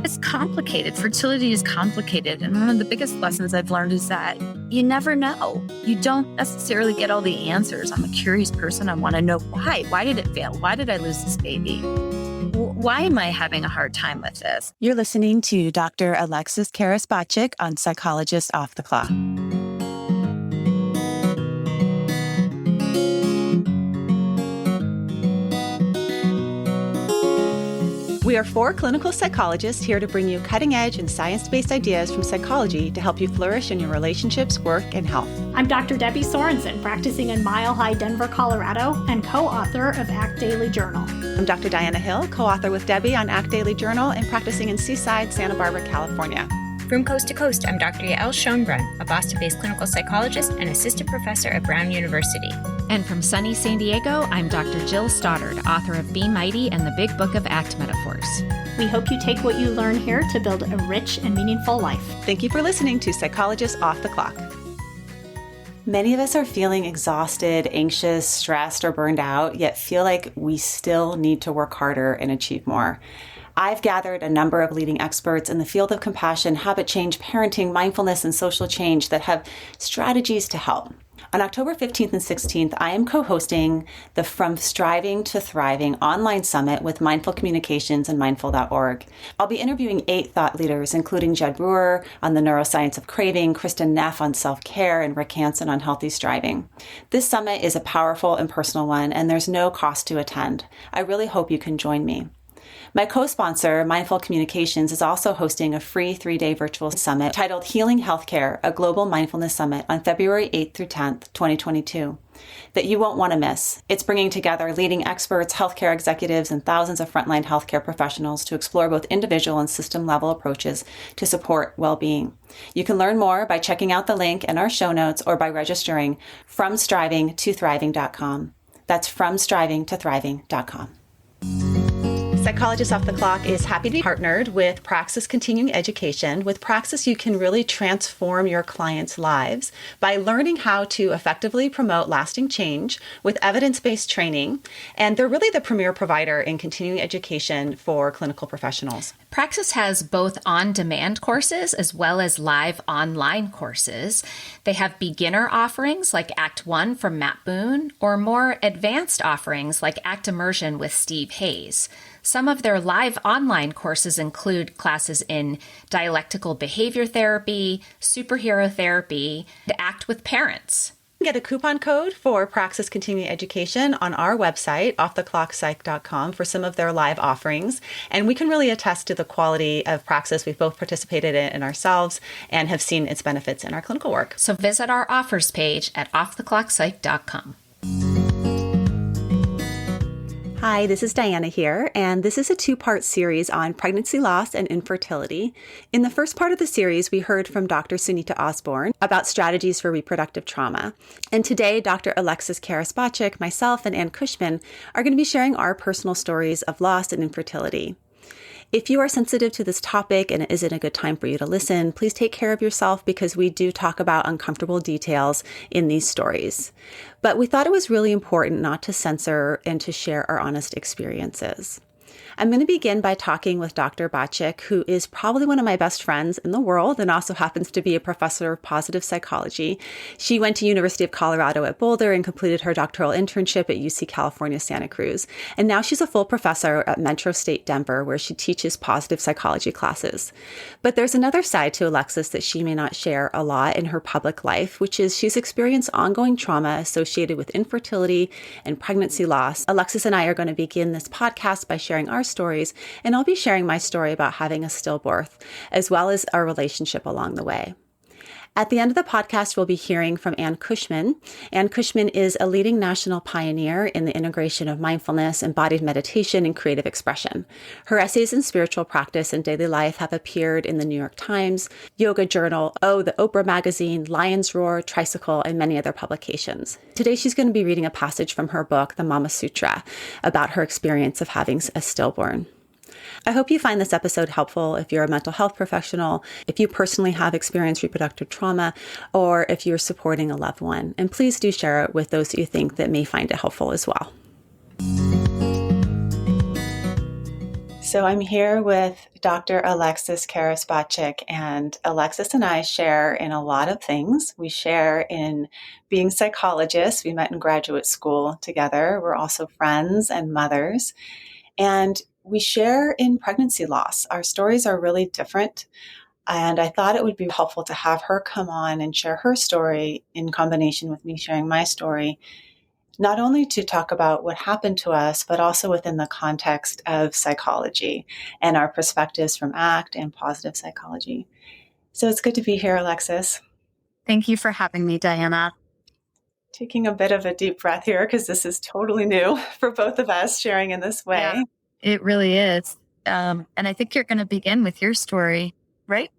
It's complicated. Fertility is complicated. And one of the biggest lessons I've learned is that you never know. You don't necessarily get all the answers. I'm a curious person. I want to know why. Why did it fail? Why did I lose this baby? Why am I having a hard time with this? You're listening to Dr. Alexis Bachik on Psychologist Off the Clock. We are 4 clinical psychologists here to bring you cutting-edge and science-based ideas from psychology to help you flourish in your relationships, work, and health. I'm Dr. Debbie Sorensen, practicing in Mile High, Denver, Colorado, and co-author of Act Daily Journal. I'm Dr. Diana Hill, co-author with Debbie on Act Daily Journal and practicing in Seaside, Santa Barbara, California. From coast to coast, I'm Dr. Yael Schonbrun, a Boston-based clinical psychologist and assistant professor at Brown University. And from sunny San Diego, I'm Dr. Jill Stoddard, author of Be Mighty and the Big Book of Act Metaphors. We hope you take what you learn here to build a rich and meaningful life. Thank you for listening to Psychologist Off the Clock. Many of us are feeling exhausted, anxious, stressed, or burned out, yet feel like we still need to work harder and achieve more. I've gathered a number of leading experts in the field of compassion, habit change, parenting, mindfulness, and social change that have strategies to help. On October 15th and 16th, I am co-hosting the From Striving to Thriving online summit with Mindful Communications and mindful.org. I'll be interviewing 8 thought leaders, including Judd Brewer on the neuroscience of craving, Kristen Neff on self-care, and Rick Hansen on healthy striving. This summit is a powerful and personal one, and there's no cost to attend. I really hope you can join me. My co-sponsor, Mindful Communications, is also hosting a free 3-day virtual summit titled Healing Healthcare, a Global Mindfulness Summit on February 8th through 10th, 2022, that you won't want to miss. It's bringing together leading experts, healthcare executives, and thousands of frontline healthcare professionals to explore both individual and system-level approaches to support well-being. You can learn more by checking out the link in our show notes or by registering fromstrivingtothriving.com. That's fromstrivingtothriving.com. Psychologist Off the Clock is happy to be partnered with Praxis Continuing Education. With Praxis, you can really transform your clients' lives by learning how to effectively promote lasting change with evidence-based training. And they're really the premier provider in continuing education for clinical professionals. Praxis has both on-demand courses as well as live online courses. They have beginner offerings like Act 1 from Matt Boone, or more advanced offerings like Act Immersion with Steve Hayes. Some of their live online courses include classes in dialectical behavior therapy, superhero therapy, and Act with Parents. Get a coupon code for Praxis Continuing Education on our website, offtheclockpsych.com, for some of their live offerings. And we can really attest to the quality of Praxis. We've both participated in it ourselves and have seen its benefits in our clinical work. So visit our offers page at offtheclockpsych.com. Hi, this is Diana here, and this is a 2-part series on pregnancy loss and infertility. In the first part of the series, we heard from Dr. Sunita Osborne about strategies for reproductive trauma. And today, Dr. Alexis Bachik, myself, and Ann Cushman are going to be sharing our personal stories of loss and infertility. If you are sensitive to this topic and it isn't a good time for you to listen, please take care of yourself because we do talk about uncomfortable details in these stories. But we thought it was really important not to censor and to share our honest experiences. I'm going to begin by talking with Dr. Bachik, who is probably one of my best friends in the world and also happens to be a professor of positive psychology. She went to University of Colorado at Boulder and completed her doctoral internship at UC California, Santa Cruz. And now she's a full professor at Metro State Denver, where she teaches positive psychology classes. But there's another side to Alexis that she may not share a lot in her public life, which is she's experienced ongoing trauma associated with infertility and pregnancy loss. Alexis and I are going to begin this podcast by sharing our stories, and I'll be sharing my story about having a stillbirth, as well as our relationship along the way. At the end of the podcast, we'll be hearing from Ann Cushman. Ann Cushman is a leading national pioneer in the integration of mindfulness, embodied meditation, and creative expression. Her essays in spiritual practice and daily life have appeared in the New York Times, Yoga Journal, the Oprah Magazine, Lion's Roar, Tricycle, and many other publications. Today, she's going to be reading a passage from her book, The Mama Sutra, about her experience of having a stillborn. I hope you find this episode helpful if you're a mental health professional, if you personally have experienced reproductive trauma, or if you're supporting a loved one. And please do share it with those that you think that may find it helpful as well. So I'm here with Dr. Alexis Bachik, and Alexis and I share in a lot of things. We share in being psychologists. We met in graduate school together. We're also friends and mothers. And we share in pregnancy loss. Our stories are really different. And I thought it would be helpful to have her come on and share her story in combination with me sharing my story, not only to talk about what happened to us, but also within the context of psychology and our perspectives from ACT and positive psychology. So it's good to be here, Alexis. Thank you for having me, Diana. Taking a bit of a deep breath here because this is totally new for both of us sharing in this way. Yeah, it really is. And I think you're going to begin with your story, right?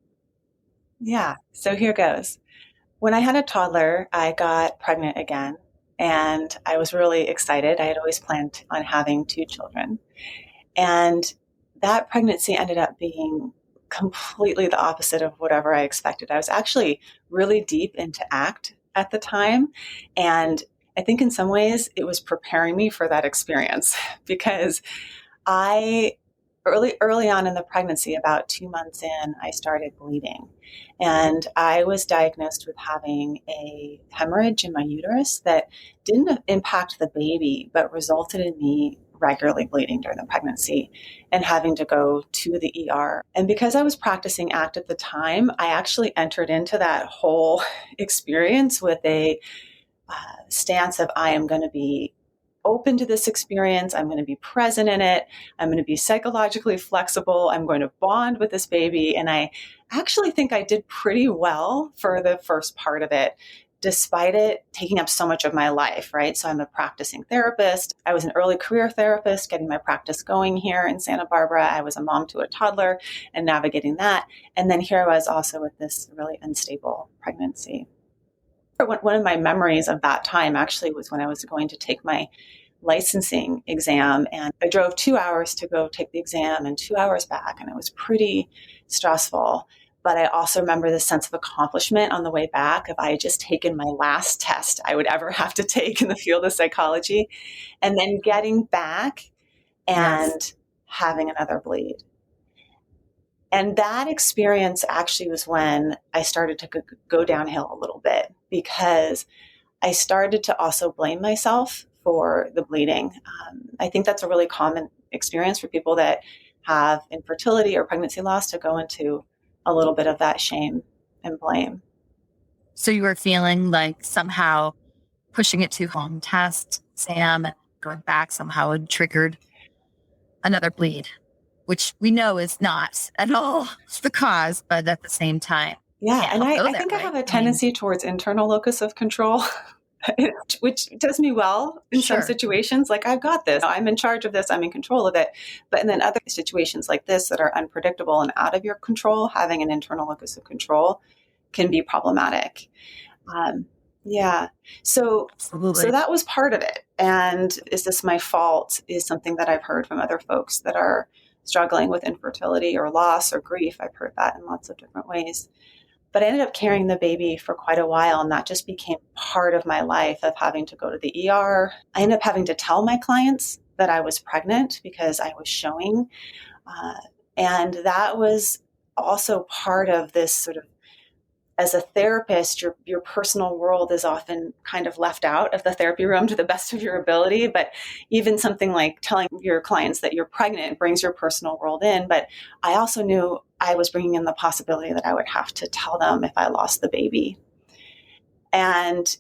Yeah. So here goes. When I had a toddler, I got pregnant again. And I was really excited. I had always planned on having 2 children. And that pregnancy ended up being completely the opposite of whatever I expected. I was actually really deep into ACT at the time. And I think in some ways it was preparing me for that experience because early on in the pregnancy, about 2 months in, I started bleeding. And I was diagnosed with having a hemorrhage in my uterus that didn't impact the baby, but resulted in me regularly bleeding during the pregnancy and having to go to the ER. And because I was practicing ACT at the time, I actually entered into that whole experience with a stance of I am going to be open to this experience. I'm going to be present in it. I'm going to be psychologically flexible. I'm going to bond with this baby. And I actually think I did pretty well for the first part of it, despite it taking up so much of my life, right? So I'm a practicing therapist. I was an early career therapist, getting my practice going here in Santa Barbara. I was a mom to a toddler and navigating that. And then here I was also with this really unstable pregnancy. One of my memories of that time actually was when I was going to take my licensing exam, and I drove 2 hours to go take the exam and 2 hours back, and it was pretty stressful. But I also remember the sense of accomplishment on the way back if I had just taken my last test I would ever have to take in the field of psychology, and then getting back and having another bleed. And that experience actually was when I started to go downhill a little bit because I started to also blame myself for the bleeding. I think that's a really common experience for people that have infertility or pregnancy loss to go into a little bit of that shame and blame. So you were feeling like somehow pushing it too long, test, exam, going back somehow had triggered another bleed, which we know is not at all the cause, but at the same time. Yeah. And I think I have a tendency towards internal locus of control, which does me well in some situations. Like, I've got this, I'm in charge of this, I'm in control of it. But in then other situations like this that are unpredictable and out of your control, having an internal locus of control can be problematic. Yeah. So that was part of it. And is this my fault is something that I've heard from other folks that are struggling with infertility or loss or grief. I've heard that in lots of different ways. But I ended up carrying the baby for quite a while, and that just became part of my life of having to go to the ER. I ended up having to tell my clients that I was pregnant because I was showing. And that was also part of this sort of, as a therapist, your personal world is often kind of left out of the therapy room to the best of your ability. But even something like telling your clients that you're pregnant brings your personal world in. But I also knew I was bringing in the possibility that I would have to tell them if I lost the baby. And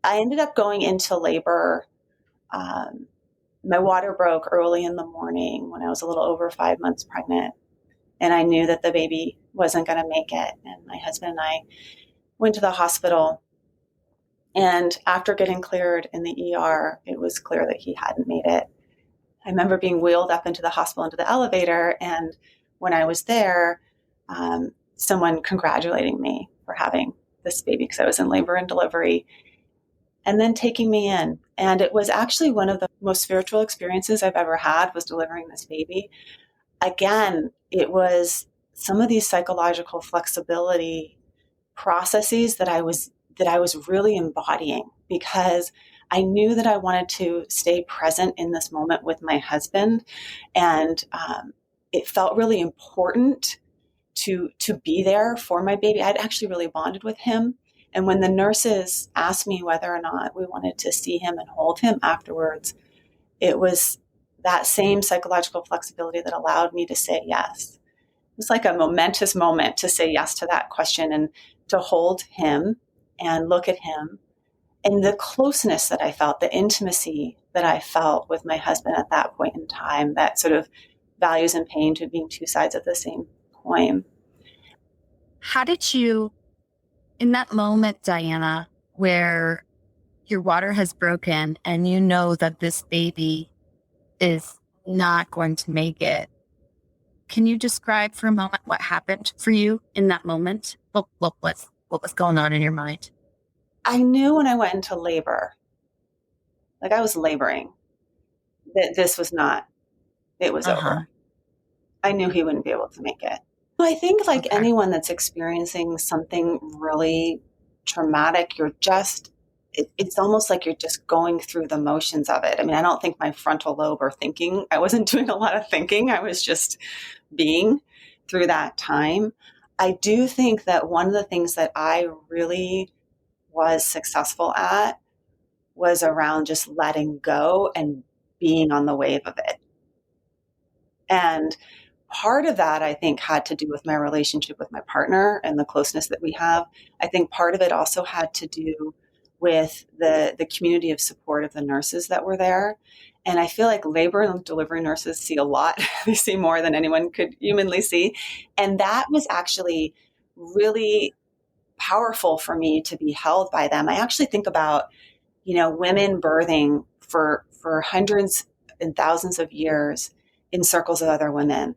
I ended up going into labor. My water broke early in the morning when I was a little over 5 months pregnant. And I knew that the baby wasn't going to make it. And my husband and I went to the hospital. And after getting cleared in the ER, it was clear that he hadn't made it. I remember being wheeled up into the hospital, into the elevator. And when I was there, someone congratulating me for having this baby because I was in labor and delivery, and then taking me in. And it was actually one of the most spiritual experiences I've ever had, was delivering this baby. Again, it was some of these psychological flexibility processes that I was really embodying, because I knew that I wanted to stay present in this moment with my husband. And it felt really important to be there for my baby. I'd actually really bonded with him. And when the nurses asked me whether or not we wanted to see him and hold him afterwards, it was that same psychological flexibility that allowed me to say yes. It was like a momentous moment to say yes to that question and to hold him and look at him. And the closeness that I felt, the intimacy that I felt with my husband at that point in time, that sort of values and pain to being two sides of the same coin. How did you, in that moment, Diana, where your water has broken and you know that this baby is not going to make it, can you describe for a moment what happened for you in that moment? What was going on in your mind? I knew when I went into labor, like I was laboring, that this was not, it was over. I knew he wouldn't be able to make it. I think like anyone that's experiencing something really traumatic, it's almost like you're just going through the motions of it. I mean, I don't think my frontal lobe or thinking, I wasn't doing a lot of thinking. I was just being through that time. I do think that one of the things that I really was successful at was around just letting go and being on the wave of it. And part of that, I think, had to do with my relationship with my partner and the closeness that we have. I think part of it also had to do with the community of support of the nurses that were there. And I feel like labor and delivery nurses see a lot. They see more than anyone could humanly see. And that was actually really powerful for me to be held by them. I actually think about, women birthing for hundreds and thousands of years in circles of other women.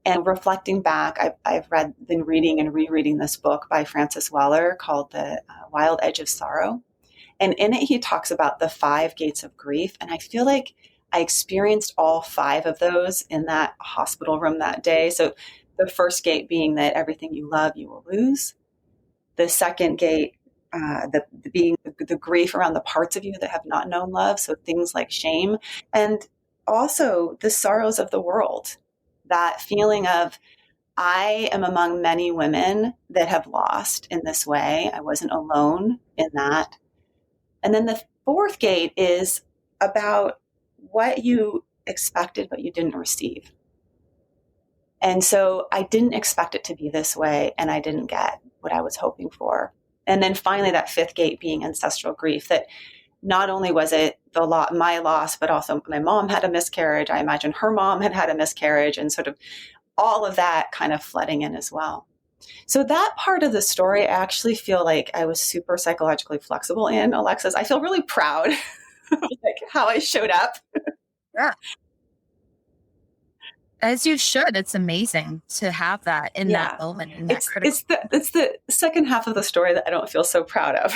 And reflecting back, I've been reading and rereading this book by Francis Weller called The Wild Edge of Sorrow. And in it, he talks about the 5 gates of grief. And I feel like I experienced all 5 of those in that hospital room that day. So the first gate being that everything you love, you will lose. The second gate, the grief around the parts of you that have not known love. So things like shame. And also the sorrows of the world. That feeling of, I am among many women that have lost in this way. I wasn't alone in that. And then the 4th gate is about what you expected, but you didn't receive. And so I didn't expect it to be this way, and I didn't get what I was hoping for. And then finally, that 5th gate being ancestral grief, that not only was it my loss, but also my mom had a miscarriage. I imagine her mom had a miscarriage, and sort of all of that kind of flooding in as well. So that part of the story, I actually feel like I was super psychologically flexible in, Alexis. I feel really proud of like how I showed up. Yeah. As you should. It's amazing to have that in that moment. In that it's the second half of the story that I don't feel so proud of,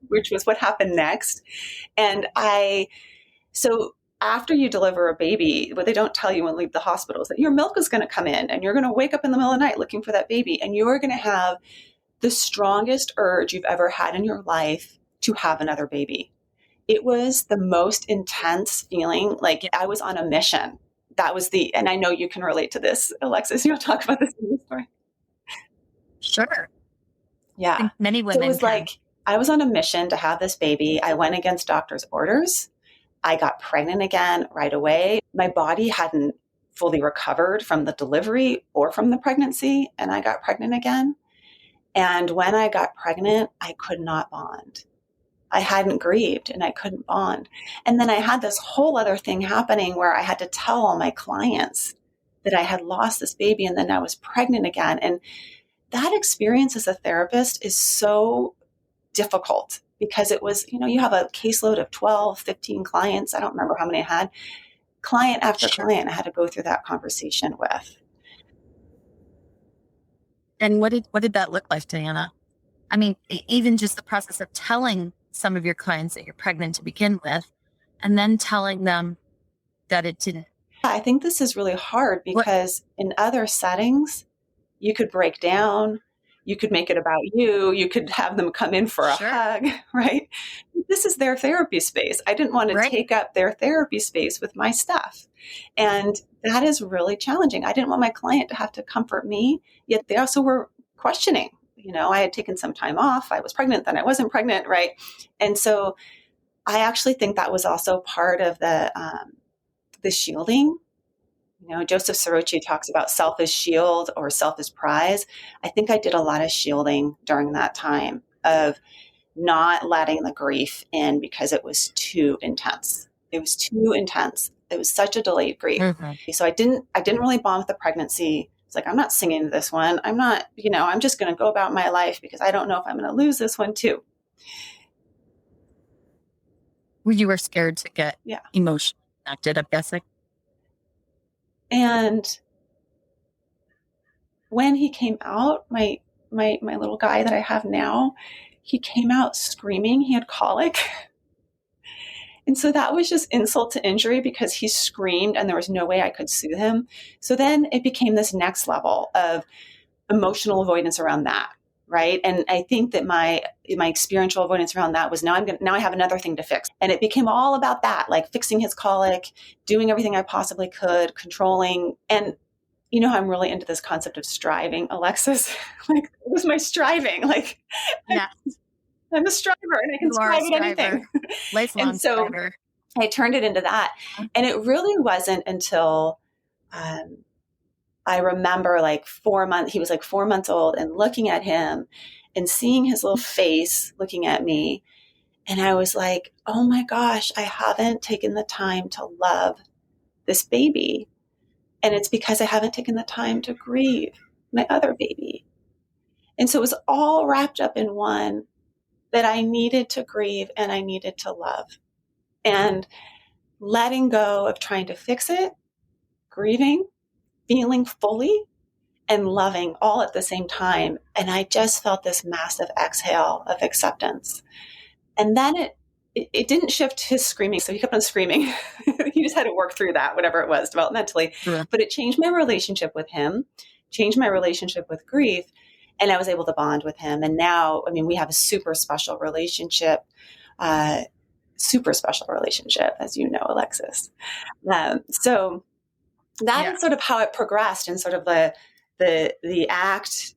which was what happened next. And so after you deliver a baby, what they don't tell you when you leave the hospital is that your milk is going to come in and you're going to wake up in the middle of the night looking for that baby. And you're going to have the strongest urge you've ever had in your life to have another baby. It was the most intense feeling. Like I was on a mission. That was and I know you can relate to this, Alexis. You'll talk about this in your story. Sure. Yeah. I think many women So it was like, I was on a mission to have this baby. I went against doctor's orders. I got pregnant again right away. My body hadn't fully recovered from the delivery or from the pregnancy, and I got pregnant again. And when I got pregnant, I could not bond. I hadn't grieved and I couldn't bond. And then I had this whole other thing happening where I had to tell all my clients that I had lost this baby and then I was pregnant again. And that experience as a therapist is so difficult because it was, you have a caseload of 12, 15 clients. I don't remember how many I had. Client after client I had to go through that conversation with. And what did that look like, Diana? I mean, even just the process of telling some of your clients that you're pregnant to begin with, and then telling them that it didn't. I think this is really hard because in other settings, you could break down, you could make it about you could have them come in for a hug, right? this is their therapy space. I didn't want to Right. take up their therapy space with my stuff. And that is really challenging. I didn't want my client to have to comfort me, yet they also were questioning. I had taken some time off. I was pregnant, then I wasn't pregnant, right? And so I actually think that was also part of the shielding. Joseph Sorochi talks about self as shield or self as prize. I think I did a lot of shielding during that time of not letting the grief in because it was too intense. It was too intense. It was such a delayed grief. Mm-hmm. So I didn't really bond with the pregnancy. It's like, I'm not singing this one. I'm not, I'm just going to go about my life because I don't know if I'm going to lose this one too. You were scared to get Yeah. emotionally connected, I'm guessing. And when he came out, my little guy that I have now, he came out screaming. He had colic. And so that was just insult to injury because he screamed and there was no way I could soothe him. So then it became this next level of emotional avoidance around that. Right. And I think that my experiential avoidance around that was now I have another thing to fix. And it became all about that, like fixing his colic, doing everything I possibly could, controlling. And I'm really into this concept of striving, Alexis. Like, it was my striving. Like, yeah. I'm a striver and I can strive at anything. Lifelong and so striver. I turned it into that. And it really wasn't until I remember like 4 months, he was like 4 months old, and looking at him and seeing his little face looking at me. And I was like, oh my gosh, I haven't taken the time to love this baby. And it's because I haven't taken the time to grieve my other baby. And so it was all wrapped up in one, that I needed to grieve and I needed to love. And letting go of trying to fix it, grieving, feeling fully, and loving all at the same time. And I just felt this massive exhale of acceptance. And then it didn't shift his screaming. So he kept on screaming. He just had to work through that, whatever it was developmentally. Yeah. But it changed my relationship with him, changed my relationship with grief. And I was able to bond with him. And now, we have a super special relationship, as you know, Alexis. So that is sort of how it progressed, and sort of the act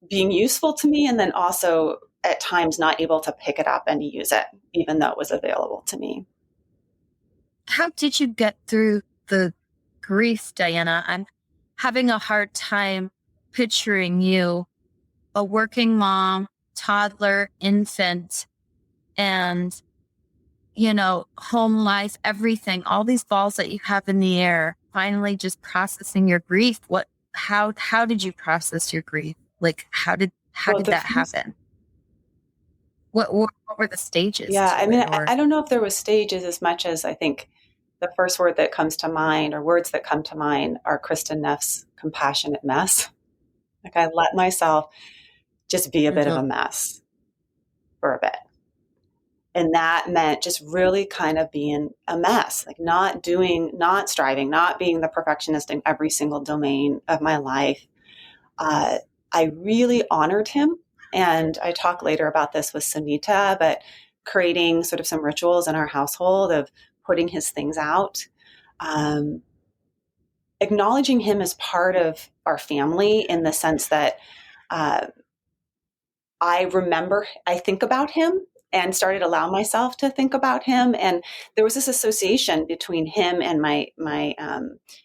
being useful to me, and then also at times not able to pick it up and use it, even though it was available to me. How did you get through the grief, Diana? I'm having a hard time picturing you, a working mom, toddler, infant, and, home life, everything, all these balls that you have in the air, finally just processing your grief. How did you process your grief? Like, how did that happen? What were the stages? Yeah, I don't know if there was stages as much as I think the first word that comes to mind, or words that come to mind, are Kristen Neff's compassionate mess. Like, I let myself just be a bit of a mess for a bit. And that meant just really kind of being a mess, like not striving, not being the perfectionist in every single domain of my life. I really honored him. And I talk later about this with Sunita, but creating sort of some rituals in our household of putting his things out, acknowledging him as part of our family, in the sense that I think about him, and started allowing myself to think about him. And there was this association between him and my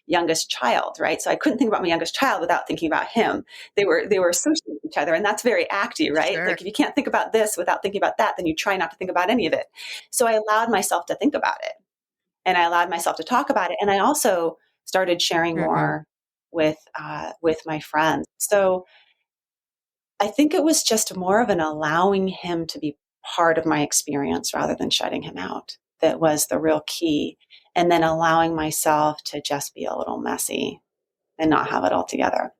youngest child, right? So I couldn't think about my youngest child without thinking about him. They were associated with each other, and that's very acty, right? Sure. Like, if you can't think about this without thinking about that, then you try not to think about any of it. So I allowed myself to think about it, and I allowed myself to talk about it. And I also started sharing more with my friends. So I think it was just more of an allowing him to be part of my experience rather than shutting him out that was the real key. And then allowing myself to just be a little messy and not have it all together.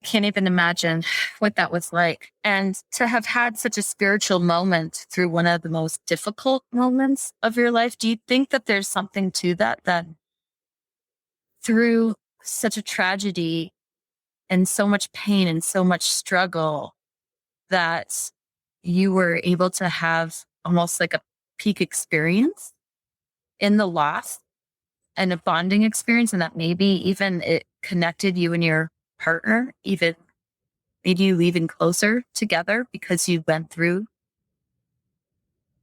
Can't even imagine what that was like. And to have had such a spiritual moment through one of the most difficult moments of your life, do you think that there's something to that through such a tragedy and so much pain and so much struggle, that you were able to have almost like a peak experience in the loss and a bonding experience, and that maybe even it connected you and your partner, even made you even closer together because you went through.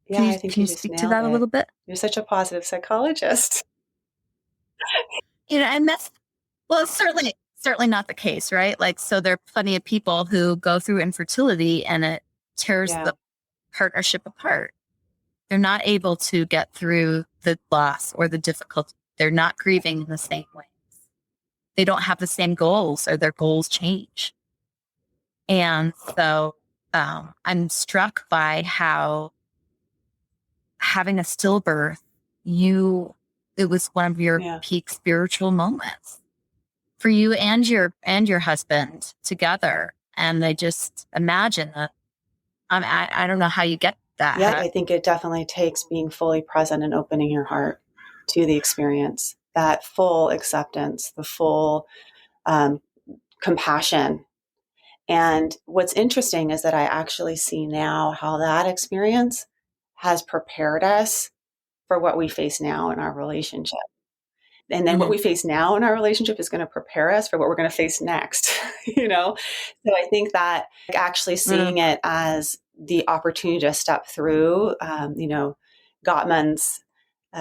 Yeah, I think Can you you just speak to nailed that a it. little bit? You're such a positive psychologist. And that's, well, it's certainly not the case, right? Like, so there are plenty of people who go through infertility and it tears Yeah. the partnership apart. They're not able to get through the loss or the difficulty. They're not grieving in the same way. They don't have the same goals, or their goals change. And so I'm struck by how having a stillbirth, it was one of your Yeah. peak spiritual moments for you and your husband together. And I just imagine that. I don't know how you get that. Yeah, I think it definitely takes being fully present and opening your heart to the experience, that full acceptance, the full compassion. And what's interesting is that I actually see now how that experience has prepared us for what we face now in our relationship. And then what we face now in our relationship is going to prepare us for what we're going to face next, you know? So I think that actually seeing it as the opportunity to step through, Gottman's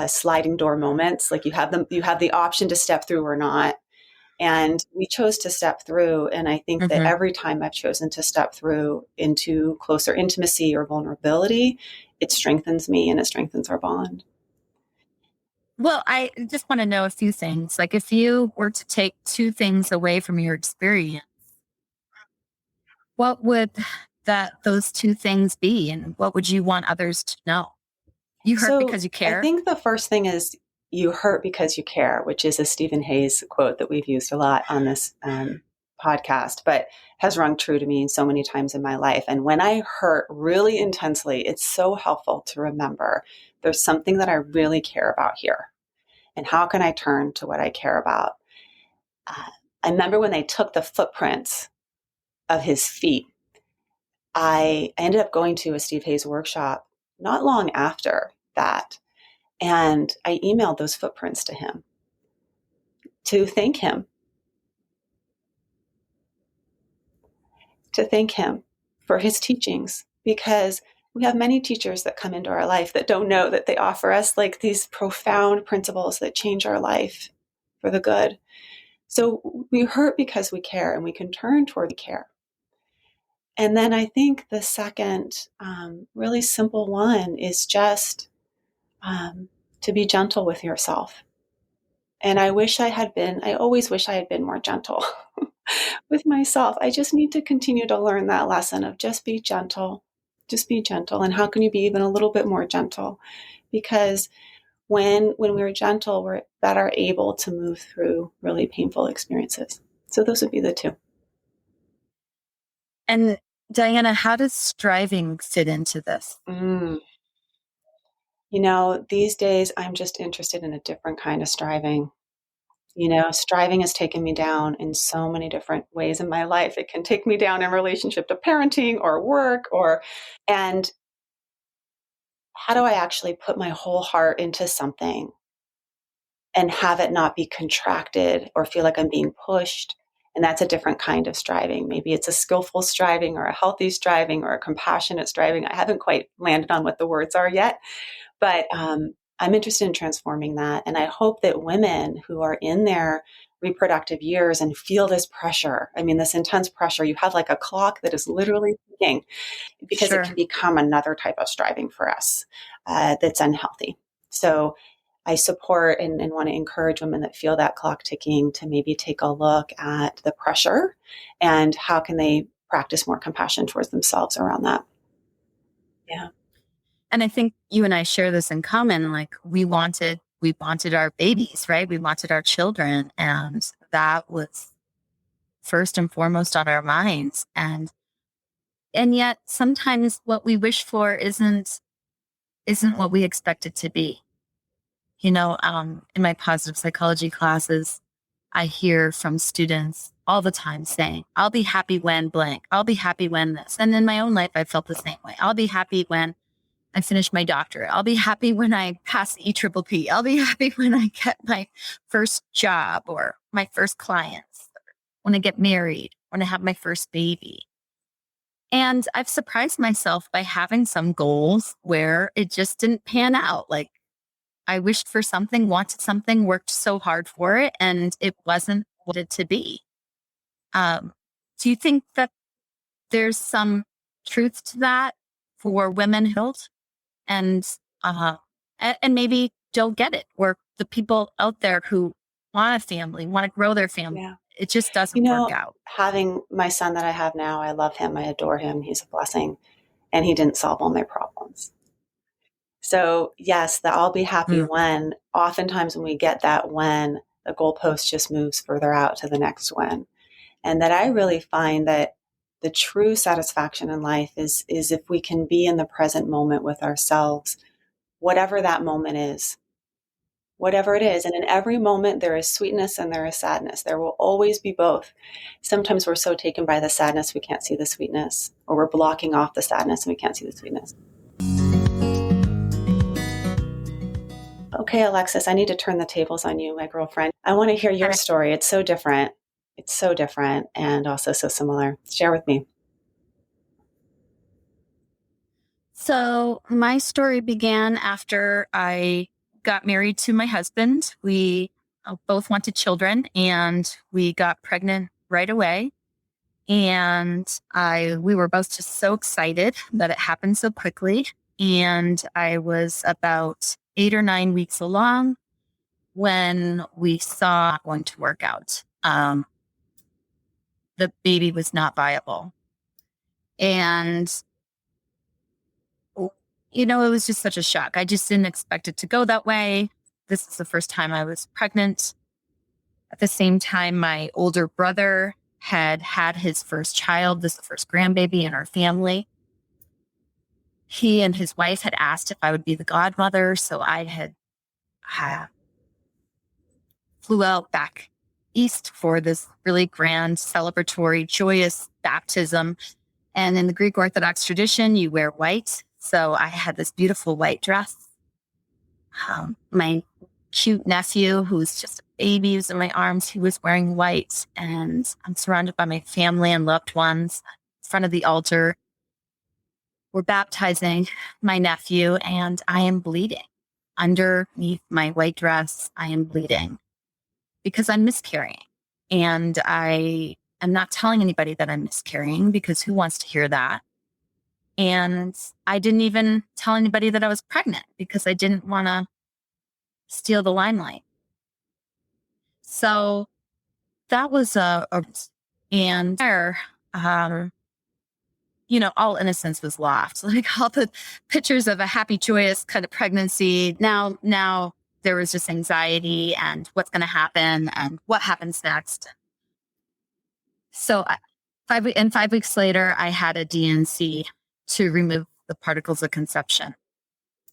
sliding door moments, like you have the option to step through or not. And we chose to step through. And I think that every time I've chosen to step through into closer intimacy or vulnerability, it strengthens me and it strengthens our bond. Well, I just want to know a few things. Like, if you were to take two things away from your experience, what would those two things be, and what would you want others to know? You hurt So because you I care. think the first thing is you hurt because you care, which is a Stephen Hayes quote that we've used a lot on this podcast, but has rung true to me so many times in my life. And when I hurt really intensely, it's so helpful to remember there's something that I really care about here. And how can I turn to what I care about? I remember when they took the footprints of his feet, I ended up going to a Steve Hayes workshop not long after that. And I emailed those footprints to him to thank him for his teachings, because we have many teachers that come into our life that don't know that they offer us like these profound principles that change our life for the good. So we hurt because we care, and we can turn toward care. And then I think the second really simple one is just to be gentle with yourself. And I always wish I had been more gentle with myself. I just need to continue to learn that lesson of just be gentle. Just be gentle. And how can you be even a little bit more gentle? Because when we're gentle, we're better able to move through really painful experiences. So those would be the two. And Diana, how does striving fit into this? These days I'm just interested in a different kind of striving. Striving has taken me down in so many different ways in my life. It can take me down in relationship to parenting or work and how do I actually put my whole heart into something and have it not be contracted or feel like I'm being pushed? And that's a different kind of striving. Maybe it's a skillful striving or a healthy striving or a compassionate striving. I haven't quite landed on what the words are yet, but I'm interested in transforming that. And I hope that women who are in their reproductive years and feel this pressure, this intense pressure, you have like a clock that is literally ticking, because it can become another type of striving for us that's unhealthy. So I support and want to encourage women that feel that clock ticking to maybe take a look at the pressure and how can they practice more compassion towards themselves around that. Yeah. And I think you and I share this in common. Like, we wanted our babies, right? We wanted our children. And that was first and foremost on our minds. And yet sometimes what we wish for isn't what we expect it to be. In my positive psychology classes, I hear from students all the time saying, I'll be happy when blank. I'll be happy when this. And in my own life, I felt the same way. I'll be happy when I finish my doctorate. I'll be happy when I pass the EPPP. I'll be happy when I get my first job or my first clients, when I get married, when I have my first baby. And I've surprised myself by having some goals where it just didn't pan out. Like I wished for something, wanted something, worked so hard for it, and it wasn't what it to be. Do you think that there's some truth to that for women who and and maybe don't get it, or the people out there who want a family, want to grow their family? Yeah. It just doesn't work out. Having my son that I have now, I love him. I adore him. He's a blessing. And he didn't solve all my problems. So yes, the I'll be happy when, oftentimes when we get that when, the goalpost just moves further out to the next when. And that I really find that the true satisfaction in life is if we can be in the present moment with ourselves, whatever that moment is, whatever it is. And in every moment, there is sweetness and there is sadness. There will always be both. Sometimes we're so taken by the sadness, we can't see the sweetness, or we're blocking off the sadness and we can't see the sweetness. Okay, Alexis, I need to turn the tables on you, my girlfriend. I want to hear your story. It's so different. It's so different and also so similar. Share with me. So my story began after I got married to my husband. We both wanted children and we got pregnant right away. And we were both just so excited that it happened so quickly. And I was about 8 or 9 weeks along when we saw it going to work out. The baby was not viable. And it was just such a shock. I just didn't expect it to go that way. This is the first time I was pregnant. At the same time, my older brother had his first child. This is the first grandbaby in our family. He and his wife had asked if I would be the godmother. So I had flew out back east for this really grand, celebratory, joyous baptism. And in the Greek Orthodox tradition, you wear white. So I had this beautiful white dress. My cute nephew, who's just a baby, was in my arms. He was wearing white. And I'm surrounded by my family and loved ones in front of the altar. We're baptizing my nephew, and I am bleeding. Underneath my white dress, I am bleeding because I'm miscarrying. And I am not telling anybody that I'm miscarrying because who wants to hear that? And I didn't even tell anybody that I was pregnant because I didn't want to steal the limelight. So that was and there, all innocence was lost. Like all the pictures of a happy, joyous kind of pregnancy. Now there was just anxiety and what's going to happen and what happens next. So 5 weeks later, I had a DNC to remove the particles of conception.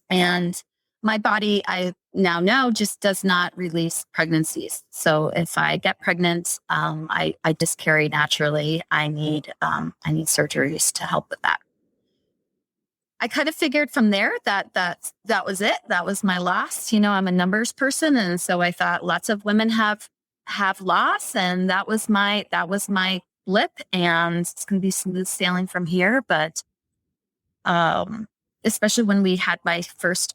And my body, I now know, just does not release pregnancies. So if I get pregnant, I miscarry naturally. I need surgeries to help with that. I kind of figured from there that was it. That was my loss. I'm a numbers person, and so I thought lots of women have loss, and that was my blip, and it's going to be smooth sailing from here. But especially when we had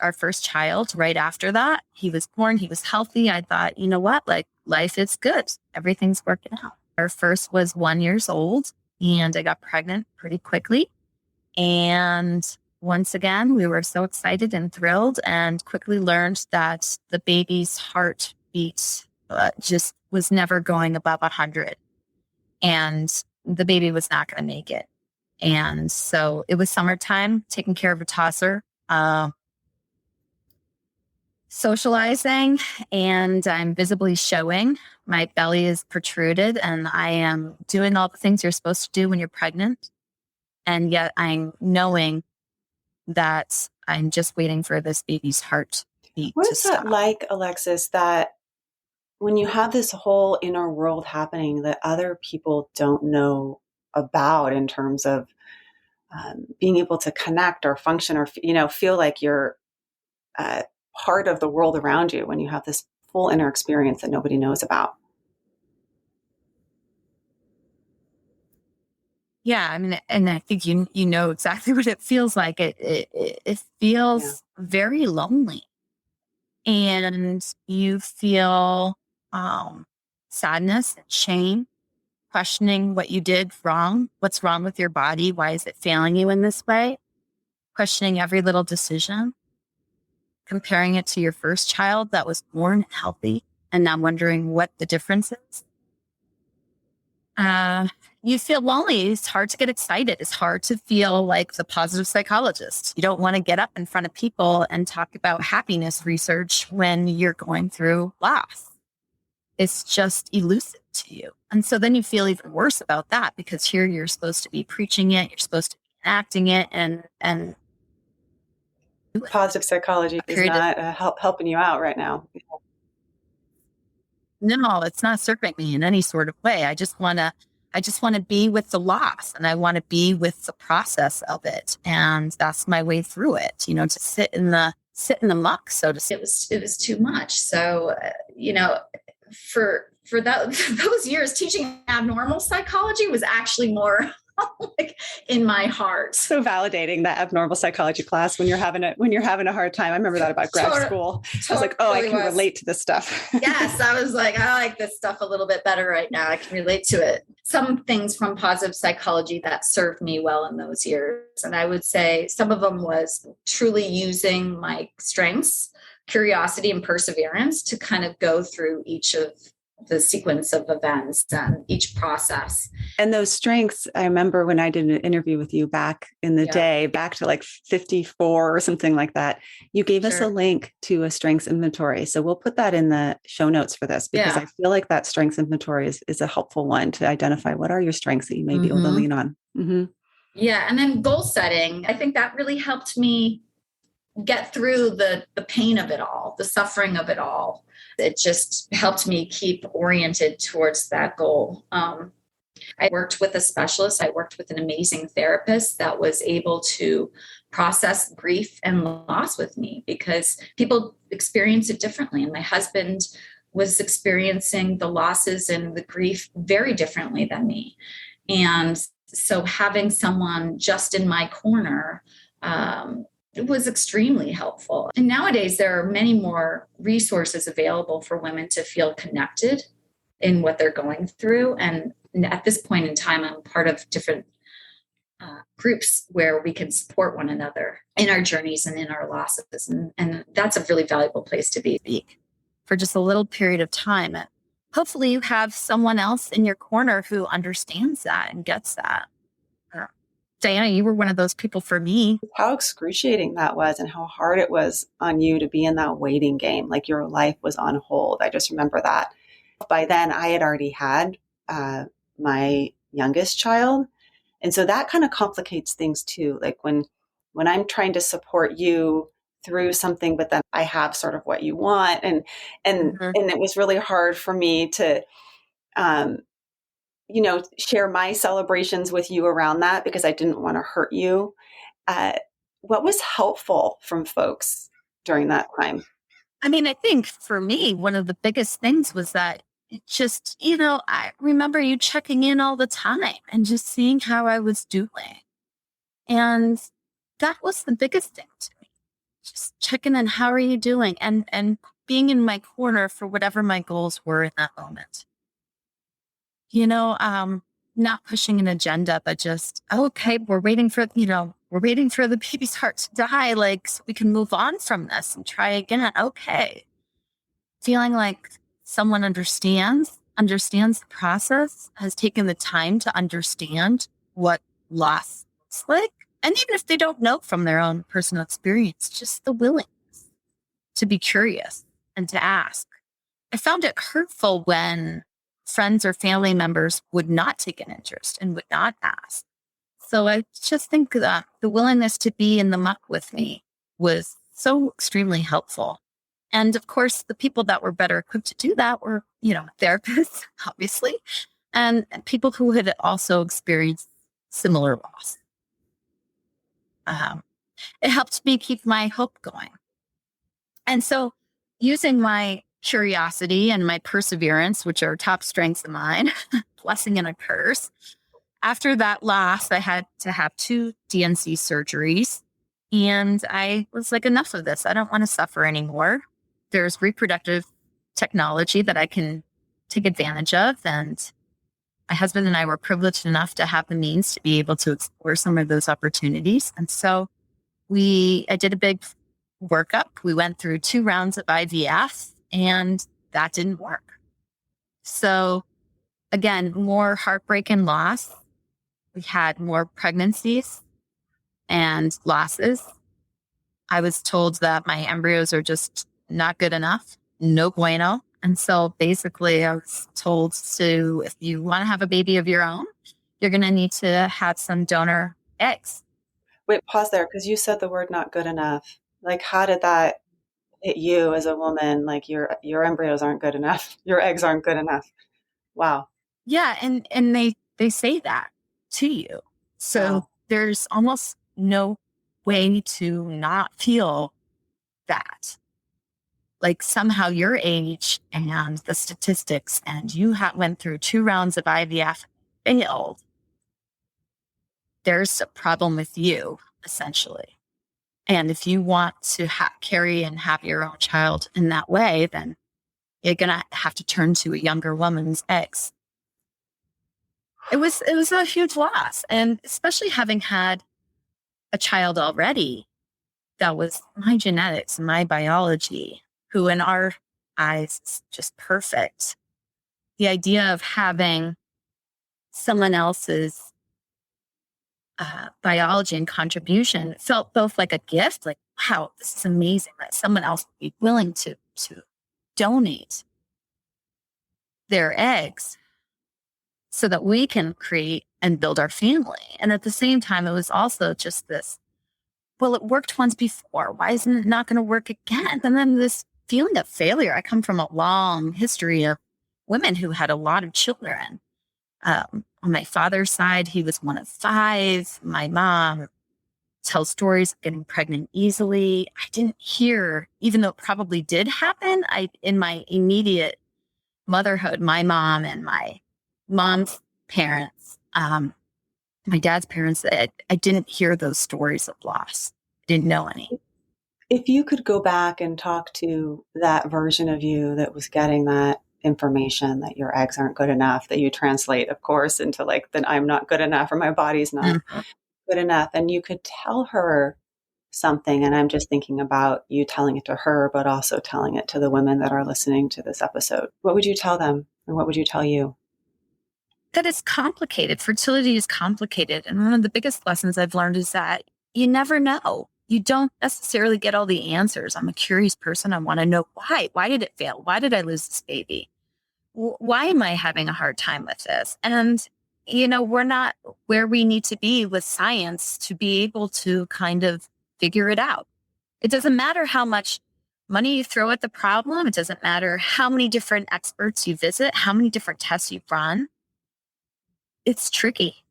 our first child right after that, he was born, he was healthy. I thought, you know what, like life is good. Everything's working out. Our first was 1 year old and I got pregnant pretty quickly. And once again, we were so excited and thrilled and quickly learned that the baby's heartbeat just was never going above 100. And the baby was not going to make it. And so it was summertime, taking care of a tosser, socializing, and I'm visibly showing. My belly is protruded, and I am doing all the things you're supposed to do when you're pregnant. And yet I'm knowing that I'm just waiting for this baby's heartbeat What to is stop. that like, Alexis, that when you have this whole inner world happening that other people don't know about in terms of being able to connect or function or, feel like you're part of the world around you when you have this full inner experience that nobody knows about. Yeah, I mean, and I think you know exactly what it feels like. It feels very lonely, and you feel sadness, shame, questioning what you did wrong, what's wrong with your body, why is it failing you in this way, questioning every little decision, comparing it to your first child that was born healthy, and now wondering what the difference is. You feel lonely. It's hard to get excited. It's hard to feel like the positive psychologist. You don't want to get up in front of people and talk about happiness research when you're going through loss. It's just elusive to you. And so then you feel even worse about that, because here you're supposed to be preaching it. You're supposed to be enacting it, and Positive psychology is not helping you out right now. No, it's not serving me in any sort of way. I just want to be with the loss, and I want to be with the process of it. And that's my way through it, to sit in the muck, so to speak. It was too much. So, for those years, teaching abnormal psychology was actually more like in my heart. So validating, that abnormal psychology class when you're having a hard time. I remember that about grad school. I was like, oh, I can relate to this stuff. Yes. I was like, I like this stuff a little bit better right now. I can relate to it. Some things from positive psychology that served me well in those years. And I would say some of them was truly using my strengths, curiosity, and perseverance to kind of go through each of the sequence of events and each process. And those strengths, I remember when I did an interview with you back in the day, back to like 54 or something like that, you gave us a link to a strengths inventory. So we'll put that in the show notes for this, because I feel like that strengths inventory is a helpful one to identify what are your strengths that you may be able to lean on. Mm-hmm. Yeah. And then goal setting, I think that really helped me get through the pain of it all, the suffering of it all. It just helped me keep oriented towards that goal. I worked with a specialist. I worked with an amazing therapist that was able to process grief and loss with me, because people experience it differently. And my husband was experiencing the losses and the grief very differently than me. And so having someone just in my corner, it was extremely helpful. And nowadays, there are many more resources available for women to feel connected in what they're going through. And at this point in time, I'm part of different groups where we can support one another in our journeys and in our losses. And that's a really valuable place to be. For just a little period of time. And hopefully you have someone else in your corner who understands that and gets that. Diana, you were one of those people for me. How excruciating that was, and how hard it was on you to be in that waiting game. Like your life was on hold. I just remember that. By then I had already had my youngest child. And so that kind of complicates things too. Like when I'm trying to support you through something, but then I have sort of what you want. And it was really hard for me to, share my celebrations with you around that, because I didn't want to hurt you. What was helpful from folks during that time? I mean, I think for me, one of the biggest things was that it just, I remember you checking in all the time and just seeing how I was doing. And that was the biggest thing to me. Just checking in, how are you doing? And being in my corner for whatever my goals were in that moment. Not pushing an agenda, but just, okay, we're waiting for the baby's heart to die, like, so we can move on from this and try again. Okay. Feeling like someone understands the process, has taken the time to understand what loss looks like. And even if they don't know from their own personal experience, just the willingness to be curious and to ask. I found it hurtful when friends or family members would not take an interest and would not ask. So I just think that the willingness to be in the muck with me was so extremely helpful. And of course, the people that were better equipped to do that were, therapists, obviously, and people who had also experienced similar loss. Um, it helped me keep my hope going. And so, using my curiosity and my perseverance, which are top strengths of mine, blessing and a curse, after that loss, I had to have 2 DNC surgeries. And I was like, enough of this. I don't want to suffer anymore. There's reproductive technology that I can take advantage of. And my husband and I were privileged enough to have the means to be able to explore some of those opportunities. And so I did a big workup. We went through 2 rounds of IVF, and that didn't work. So again, more heartbreak and loss. We had more pregnancies and losses. I was told that my embryos are just not good enough, no bueno. And so basically I was told to, if you want to have a baby of your own, you're going to need to have some donor eggs. Wait, pause there, because you said the word not good enough. Like, how did that hit you as a woman? Like, your embryos aren't good enough. Your eggs aren't good enough. Wow. Yeah. And they say that to you. So Wow. there's almost no way to not feel that. Like somehow your age and the statistics, and you went through 2 rounds of IVF, failed. There's a problem with you, essentially. And if you want to carry and have your own child in that way, then you're going to have to turn to a younger woman's eggs. It was a huge loss. And especially having had a child already that was my genetics, my biology, who in our eyes is just perfect. The idea of having someone else's biology and contribution felt both like a gift, like, wow, this is amazing that someone else would be willing to donate their eggs so that we can create and build our family. And at the same time, it was also just this, well, it worked once before. Why isn't it not going to work again? And then this feeling of failure. I come from a long history of women who had a lot of children. On my father's side, he was one of 5. My mom tells stories of getting pregnant easily. I didn't hear, even though it probably did happen, in my immediate motherhood, my mom and my mom's parents, my dad's parents, I didn't hear those stories of loss. I didn't know any. If you could go back and talk to that version of you that was getting that information that your eggs aren't good enough, that you translate, of course, into like, then I'm not good enough or my body's not good enough. And you could tell her something. And I'm just thinking about you telling it to her, but also telling it to the women that are listening to this episode. What would you tell them? And what would you tell you? That it's complicated. Fertility is complicated. And one of the biggest lessons I've learned is that you never know. You don't necessarily get all the answers. I'm a curious person. I want to know why. Why did it fail? Why did I lose this baby? Why am I having a hard time with this? And, we're not where we need to be with science to be able to kind of figure it out. It doesn't matter how much money you throw at the problem. It doesn't matter how many different experts you visit, how many different tests you run. It's tricky.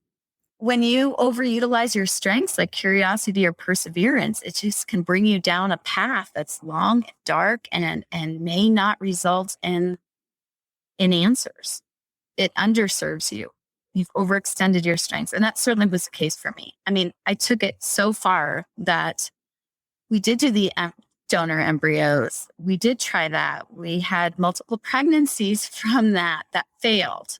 When you overutilize your strengths like curiosity or perseverance, it just can bring you down a path that's long and dark and may not result in answers. It underserves you. You've overextended your strengths. And that certainly was the case for me. I mean, I took it so far that we did do the donor embryos. We did try that. We had multiple pregnancies from that failed.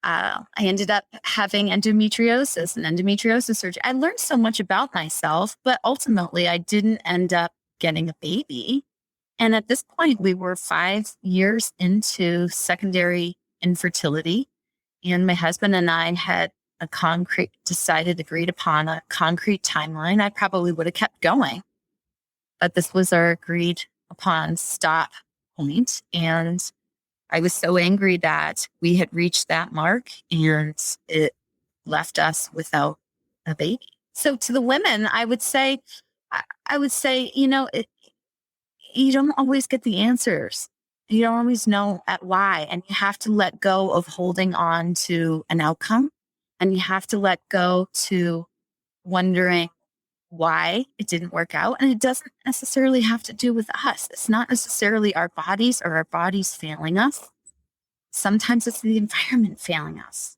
I ended up having endometriosis and endometriosis surgery. I learned so much about myself, but ultimately I didn't end up getting a baby. And at this point, we were 5 years into secondary infertility. And my husband and I had agreed upon a concrete timeline. I probably would have kept going, but this was our agreed upon stop point. And I was so angry that we had reached that mark and it left us without a baby. So to the women, I would say, you don't always get the answers. You don't always know at why. And you have to let go of holding on to an outcome. And you have to let go to wondering, why it didn't work out. And it doesn't necessarily have to do with us. It's not necessarily our bodies or our bodies failing us. Sometimes it's the environment failing us.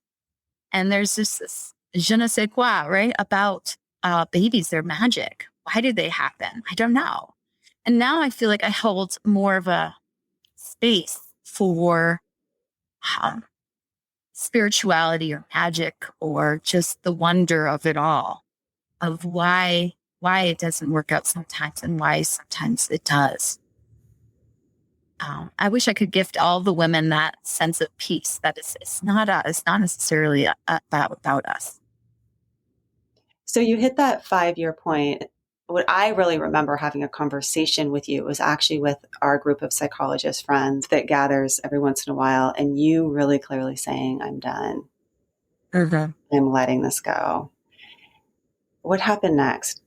And there's just this je ne sais quoi, right? About babies, they're magic. Why did they happen? I don't know. And now I feel like I hold more of a space for spirituality or magic or just the wonder of it all, of why it doesn't work out sometimes and why sometimes it does. I wish I could gift all the women that sense of peace. That it's not necessarily about us. So you hit that 5-year point. What I really remember having a conversation with you was actually with our group of psychologist friends that gathers every once in a while, and you really clearly saying, I'm done. I'm letting this go. What happened next?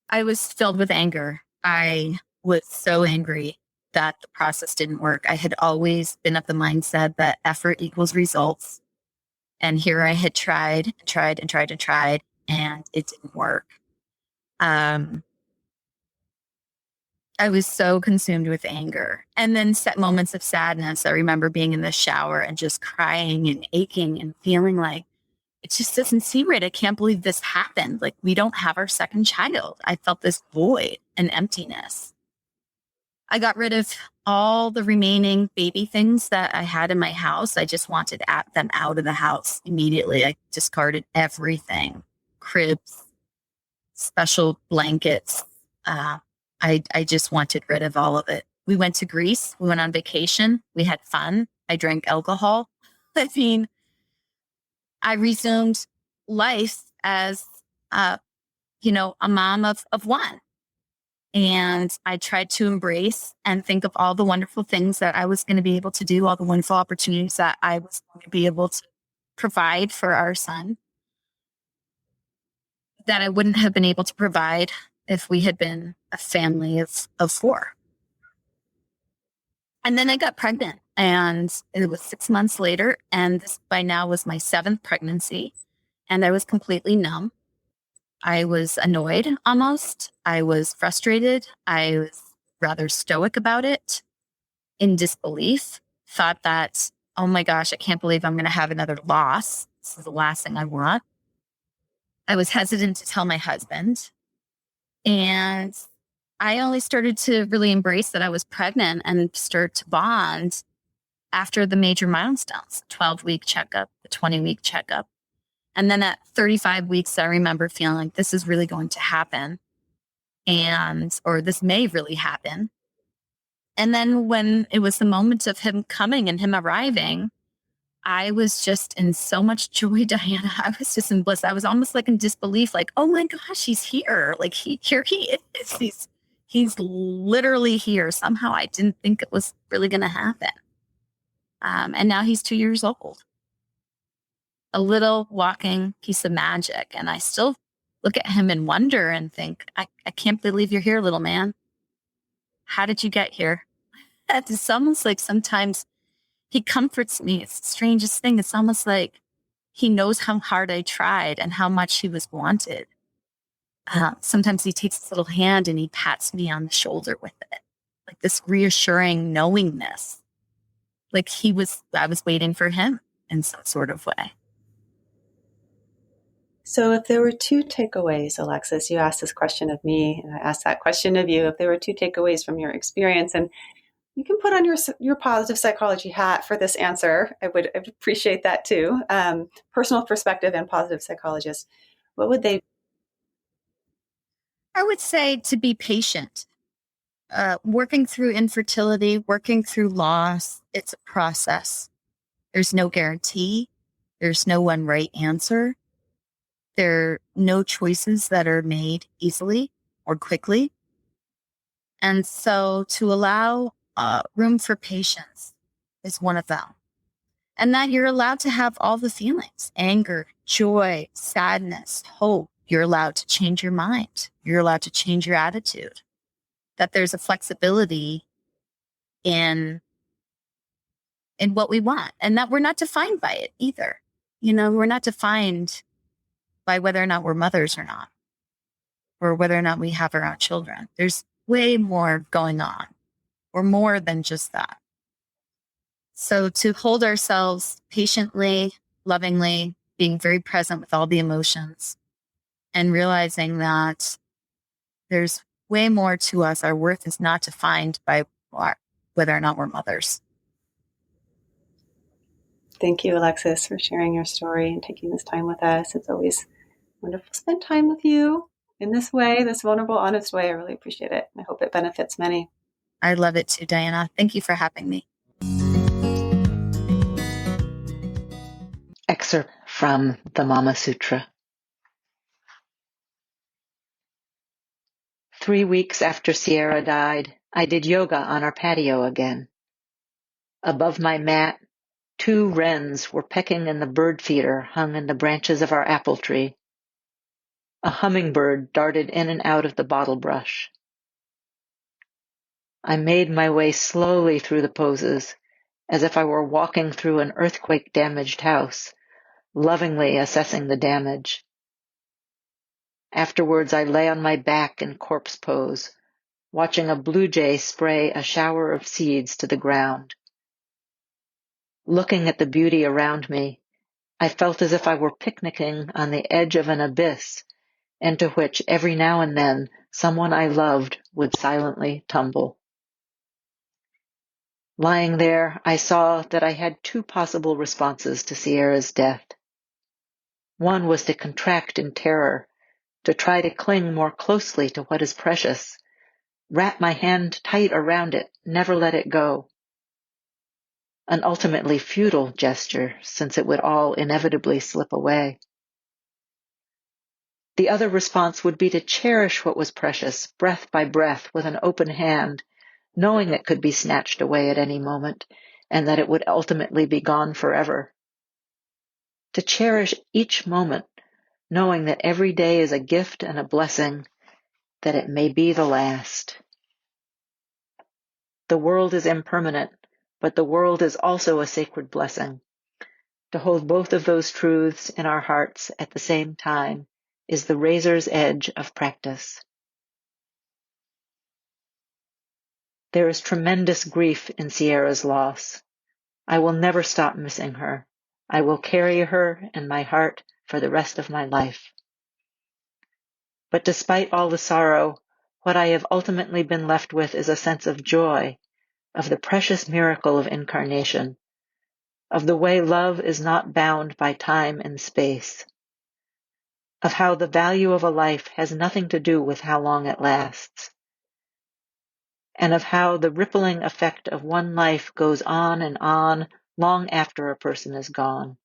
I was filled with anger. I was so angry that the process didn't work. I had always been of the mindset that effort equals results. And here I had tried, and it didn't work. I was so consumed with anger. And then set moments of sadness. I remember being in the shower and just crying and aching and feeling like, it just doesn't seem right. I can't believe this happened. Like, we don't have our second child. I felt this void and emptiness. I got rid of all the remaining baby things that I had in my house. I just wanted them out of the house immediately. I discarded everything, cribs, special blankets. I just wanted rid of all of it. We went to Greece. We went on vacation. We had fun. I drank alcohol. I mean, I resumed life as, a mom of one. And I tried to embrace and think of all the wonderful things that I was going to be able to do, all the wonderful opportunities that I was going to be able to provide for our son that I wouldn't have been able to provide if we had been a family of 4. And then I got pregnant, and it was 6 months later. And this by now was my 7th pregnancy. And I was completely numb. I was annoyed almost. I was frustrated. I was rather stoic about it, in disbelief, thought that, oh my gosh, I can't believe I'm going to have another loss. This is the last thing I want. I was hesitant to tell my husband. And I only started to really embrace that I was pregnant and start to bond after the major milestones, 12-week checkup, the 20-week checkup. And then at 35 weeks, I remember feeling like this is really going to happen, or this may really happen. And then when it was the moment of him coming and him arriving, I was just in so much joy, Diana. I was just in bliss. I was almost like in disbelief, like, oh my gosh, he's here. Like here he is. He's literally here. Somehow I didn't think it was really going to happen. And now he's 2 years old. A little walking piece of magic. And I still look at him in wonder and think, I can't believe you're here, little man. How did you get here? It's almost like sometimes he comforts me. It's the strangest thing. It's almost like he knows how hard I tried and how much he was wanted. Sometimes he takes his little hand and he pats me on the shoulder with it. Like this reassuring knowingness. Like I was waiting for him in some sort of way. So if there were 2 takeaways, Alexis, you asked this question of me, and I asked that question of you. If there were 2 takeaways from your experience, and you can put on your positive psychology hat for this answer, I would appreciate that too. Personal perspective and positive psychologist, what would they be? I would say to be patient. Working through infertility, working through loss, it's a process. There's no guarantee. There's no one right answer. There are no choices that are made easily or quickly. And so to allow room for patience is one of them. And that you're allowed to have all the feelings, anger, joy, sadness, hope. You're allowed to change your mind. You're allowed to change your attitude. That there's a flexibility in what we want, and that we're not defined by it either. We're not defined by whether or not we're mothers or not. or whether or not we have our own children. There's way more going on, or more than just that. So to hold ourselves patiently, lovingly, being very present with all the emotions, and realizing that there's way more to us. Our worth is not defined by whether or not we're mothers. Thank you, Alexis, for sharing your story and taking this time with us. It's always wonderful to spend time with you in this way, this vulnerable, honest way. I really appreciate it. I hope it benefits many. I love it too, Diana. Thank you for having me. Excerpt from the Mama Sutra. 3 weeks after Sierra died, I did yoga on our patio again. Above my mat, 2 wrens were pecking in the bird feeder hung in the branches of our apple tree. A hummingbird darted in and out of the bottle brush. I made my way slowly through the poses, as if I were walking through an earthquake-damaged house, lovingly assessing the damage. Afterwards, I lay on my back in corpse pose, watching a blue jay spray a shower of seeds to the ground. Looking at the beauty around me, I felt as if I were picnicking on the edge of an abyss, into which every now and then someone I loved would silently tumble. Lying there, I saw that I had 2 possible responses to Sierra's death. One was to contract in terror, to try to cling more closely to what is precious, wrap my hand tight around it, never let it go. An ultimately futile gesture, since it would all inevitably slip away. The other response would be to cherish what was precious, breath by breath, with an open hand, knowing it could be snatched away at any moment, and that it would ultimately be gone forever. To cherish each moment, knowing that every day is a gift and a blessing, that it may be the last. The world is impermanent, but the world is also a sacred blessing. To hold both of those truths in our hearts at the same time is the razor's edge of practice. There is tremendous grief in Sierra's loss. I will never stop missing her. I will carry her in my heart for the rest of my life. But despite all the sorrow, what I have ultimately been left with is a sense of joy, of the precious miracle of incarnation, of the way love is not bound by time and space, of how the value of a life has nothing to do with how long it lasts, and of how the rippling effect of one life goes on and on long after a person is gone.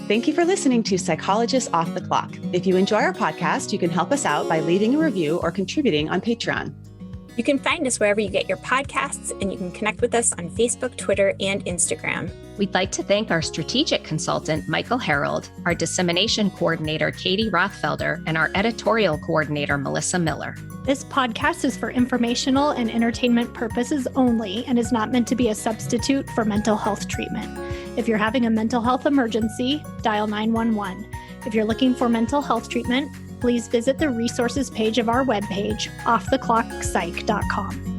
Thank you for listening to Psychologists Off the Clock. If you enjoy our podcast, you can help us out by leaving a review or contributing on Patreon. You can find us wherever you get your podcasts, and you can connect with us on Facebook, Twitter, and Instagram. We'd like to thank our strategic consultant, Michael Harold, our dissemination coordinator, Katie Rothfelder, and our editorial coordinator, Melissa Miller. This podcast is for informational and entertainment purposes only and is not meant to be a substitute for mental health treatment. If you're having a mental health emergency, dial 911. If you're looking for mental health treatment, please visit the resources page of our webpage, offtheclockpsych.com.